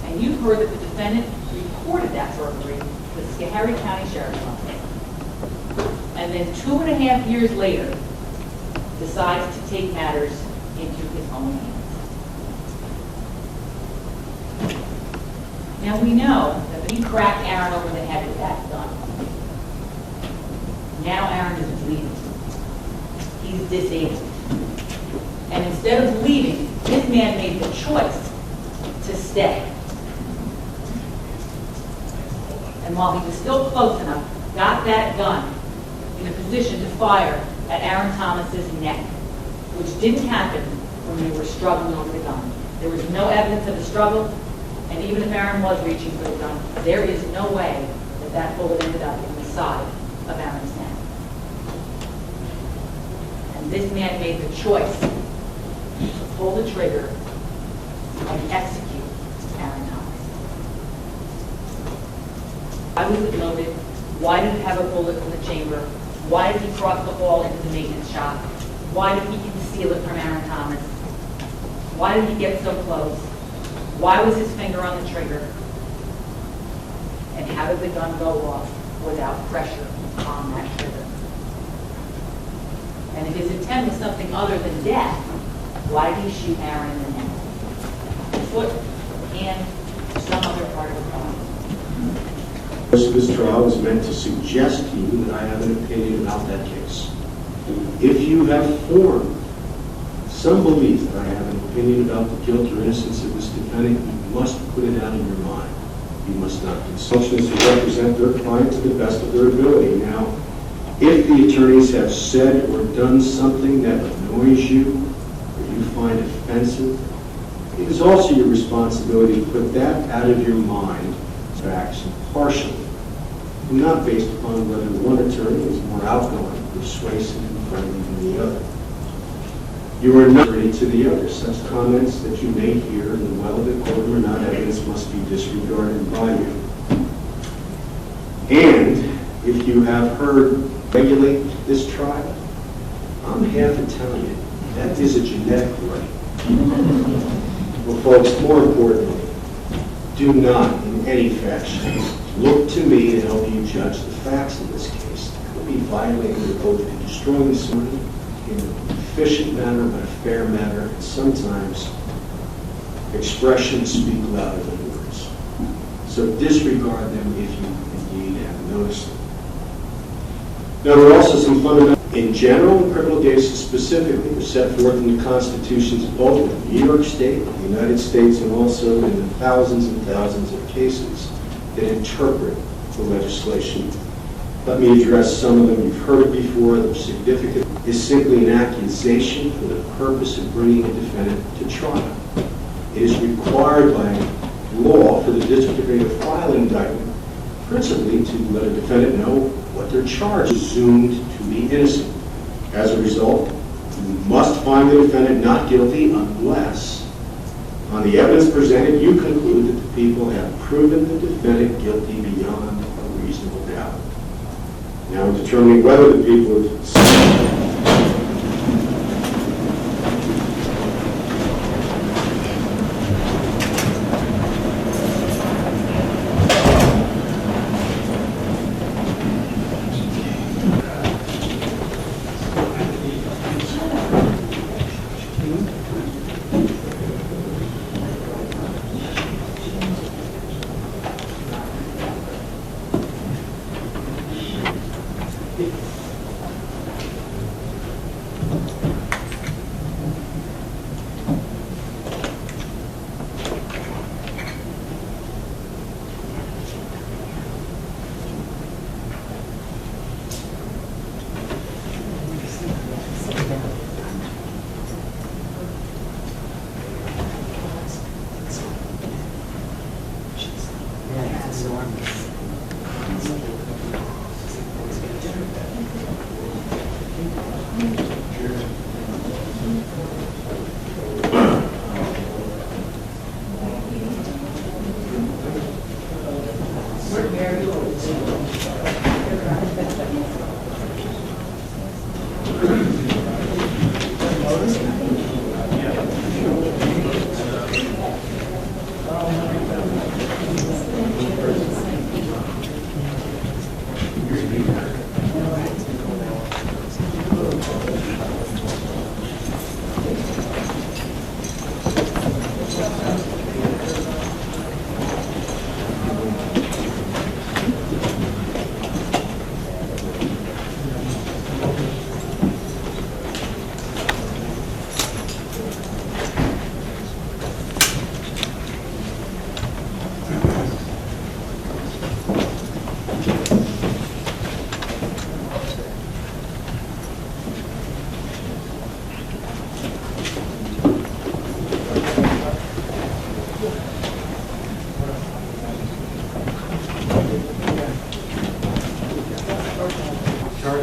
And you've heard that the defendant reported that burglary to the Schoharie County Sheriff's Office. And then 2.5 years later, decides to take matters into his own hands. Now we know that he cracked Aron over the head with that gun. Now Aron is bleeding. He's disabled. And instead of leaving, this man made the choice to stay. And while he was still close enough, got that gun in a position to fire at Aron Thomas's neck, which didn't happen when they were struggling over the gun. There was no evidence of a struggle, and even if Aron was reaching for the gun, there is no way that that bullet ended up in the side of Aron's neck. And this man made the choice to pull the trigger and execute Aron Thomas. Why was it loaded? Why did it have a bullet in the chamber? Why did he cross the hall into the maintenance shop? Why did he conceal it from Aron Thomas? Why did he get so close? Why was his finger on the trigger? And how did the gun go off without pressure on that trigger? And if his intent was something other than death, why did he shoot Aron in the neck? His foot and some other part of the body. This trial is meant to suggest to you that I have an opinion about that case. If you have formed some belief that I have an opinion about the guilt or innocence of this defendant, you must put it out of your mind. You must not consult to represent their client to the best of their ability. Now, if the attorneys have said or done something that annoys you or you find offensive, it is also your responsibility to put that out of your mind, facts impartially, and not based upon whether one attorney is more outgoing, persuasive, and friendly than the other. You are not ready to the other. Such comments that you may hear in the well-lit courtroom are not evidence, must be disregarded by you. And if you have heard regulate this trial, I'm here to tell you that is a genetic right. Well, folks, more importantly, do not in any fashion look to me to help you judge the facts of this case. It will be violating the oath and destroying the ceremony in an efficient manner, but a fair manner, and sometimes expressions speak louder than words. So disregard them if you indeed have noticed them. Now, there are also some fundamental, in general and criminal cases specifically, are set forth in the constitutions of both the New York State, the United States, and also in the thousands and thousands of cases that interpret the legislation. Let me address some of them. You've heard it before. They're significant. Is simply an accusation for the purpose of bringing a defendant to trial. It is required by law for the district attorney to file an indictment, principally to let a defendant know what their charge is, assumed to be innocent. As a result, you must find the defendant not guilty unless, on the evidence presented, you conclude that the people have proven the defendant guilty beyond a reasonable doubt. Now, in determining whether the people have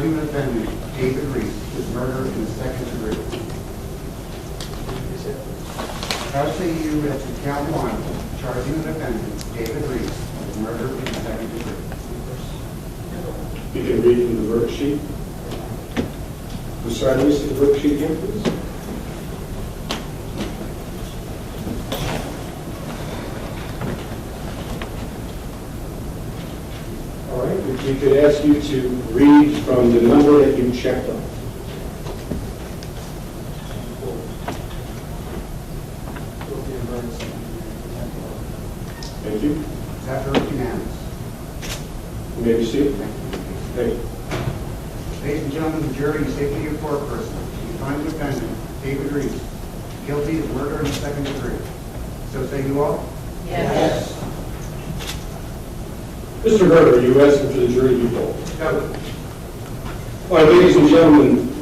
charging the defendant, David Reese, with murder in the second degree. How say you as to count one, charging the defendant, David Reese, with murder in the second degree? You can read from the worksheet. I'm sorry, let me see the worksheet again, please. All right, if we could ask you to read from the number that you checked off. Thank you. Is that vote unanimous? You may be seated. Thank you. Thank you. Ladies and gentlemen of the jury, you say to your foreperson, you find the defendant, David Reese, guilty of murder in the second degree. So say you all? Yes. Mr. Berger, are you asking for the jury to be polled? No. All right, ladies and gentlemen,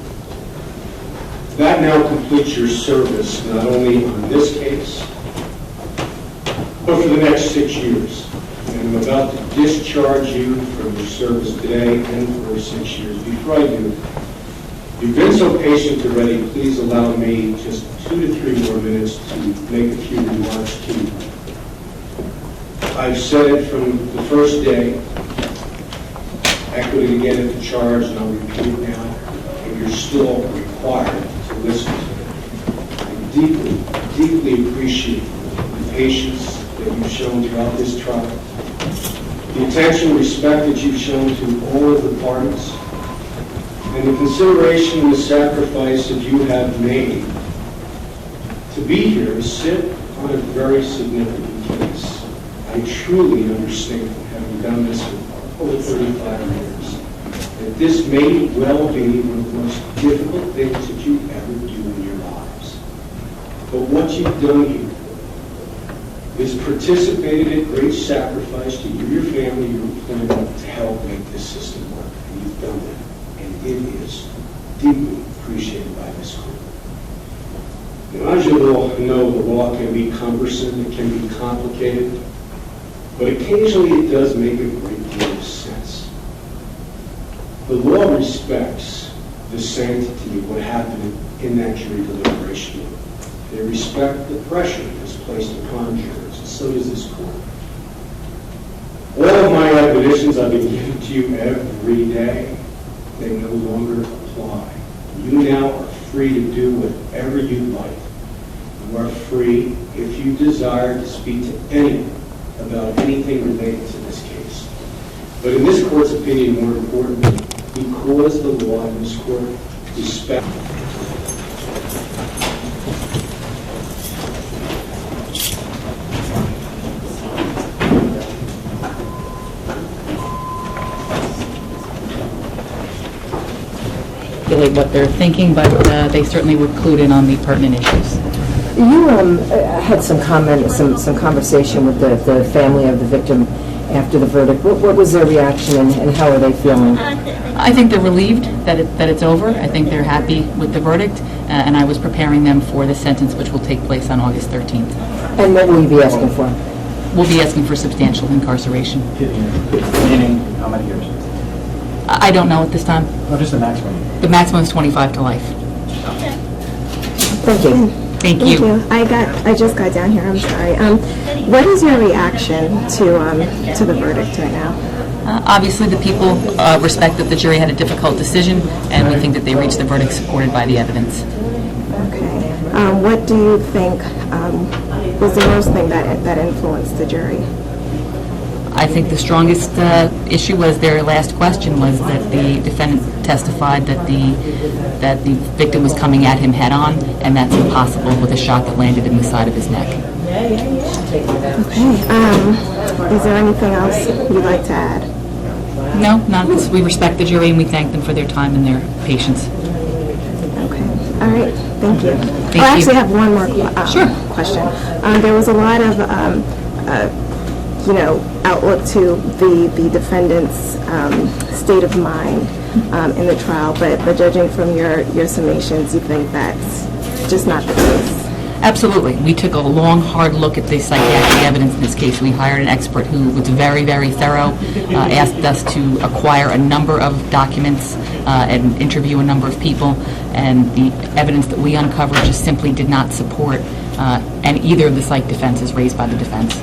that now completes your service, not only on this case, but for the next 6 years. And I'm about to discharge you from your service today and for 6 years. Before I do, you've been so patient already, please allow me just 2 to 3 more minutes to make a few remarks to you. I've said it from the first day, echoed it again at the charge, and I'll repeat it now, and you're still required to listen to it. I deeply, deeply appreciate the patience that you've shown throughout this trial, the attention and respect that you've shown to all of the parties, and the consideration and the sacrifice that you have made to be here to sit on a very significant case. I truly understand, having done this for over 35 years, that this may well be one of the most difficult things that you ever do in your lives. But what you've done here is participated at great sacrifice to you, your family, your employment, to help make this system work. And you've done that. And it is deeply appreciated by this court. Now, as you all know, the law can be cumbersome, it can be complicated, but occasionally it does make a great deal of sense. The law respects the sanctity of what happened in that jury deliberation room. They respect the pressure that's placed upon jurors, and so does this court. All of my admonitions I've been giving to you every day, they no longer apply. You now are free to do whatever you like. You are free, if you desire, to speak to anyone about anything related to this case. But in this court's opinion, more importantly, because the law in this court respects what they're thinking, but they certainly would clue in on the pertinent issues. You had some conversation with the family of the victim after the verdict. What was their reaction, and how are they feeling? I think they're relieved that it's over. I think they're happy with the verdict, and I was preparing them for the sentence, which will take place on August 13th. And what will you be asking for? We'll be asking for substantial incarceration. Meaning, how many years? I don't know at this time. No, just the maximum. The maximum is 25 to life. Thank you. Thank you. I just got down here. I'm sorry. What is your reaction to the verdict right now? Obviously, the people respect that the jury had a difficult decision, and we think that they reached the verdict supported by the evidence. Okay. What do you think was the worst thing that influenced the jury? I think the strongest issue was their last question was that the defendant testified that the victim was coming at him head on, and that's impossible with a shot that landed in the side of his neck. Okay. Is there anything else you'd like to add? No, not because we respect the jury and we thank them for their time and their patience. Okay. All right. Thank you. Thank I actually you. have one more question. There was a lot of outlook to the defendant's state of mind in the trial, but judging from your summations, you think that's just not the case. Absolutely. We took a long, hard look at the psychiatric evidence in this case. We hired an expert who was very, very thorough, asked us to acquire a number of documents and interview a number of people, and the evidence that we uncovered just simply did not support and either of the psych defenses raised by the defense.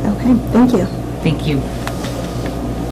Okay, thank you. Thank you.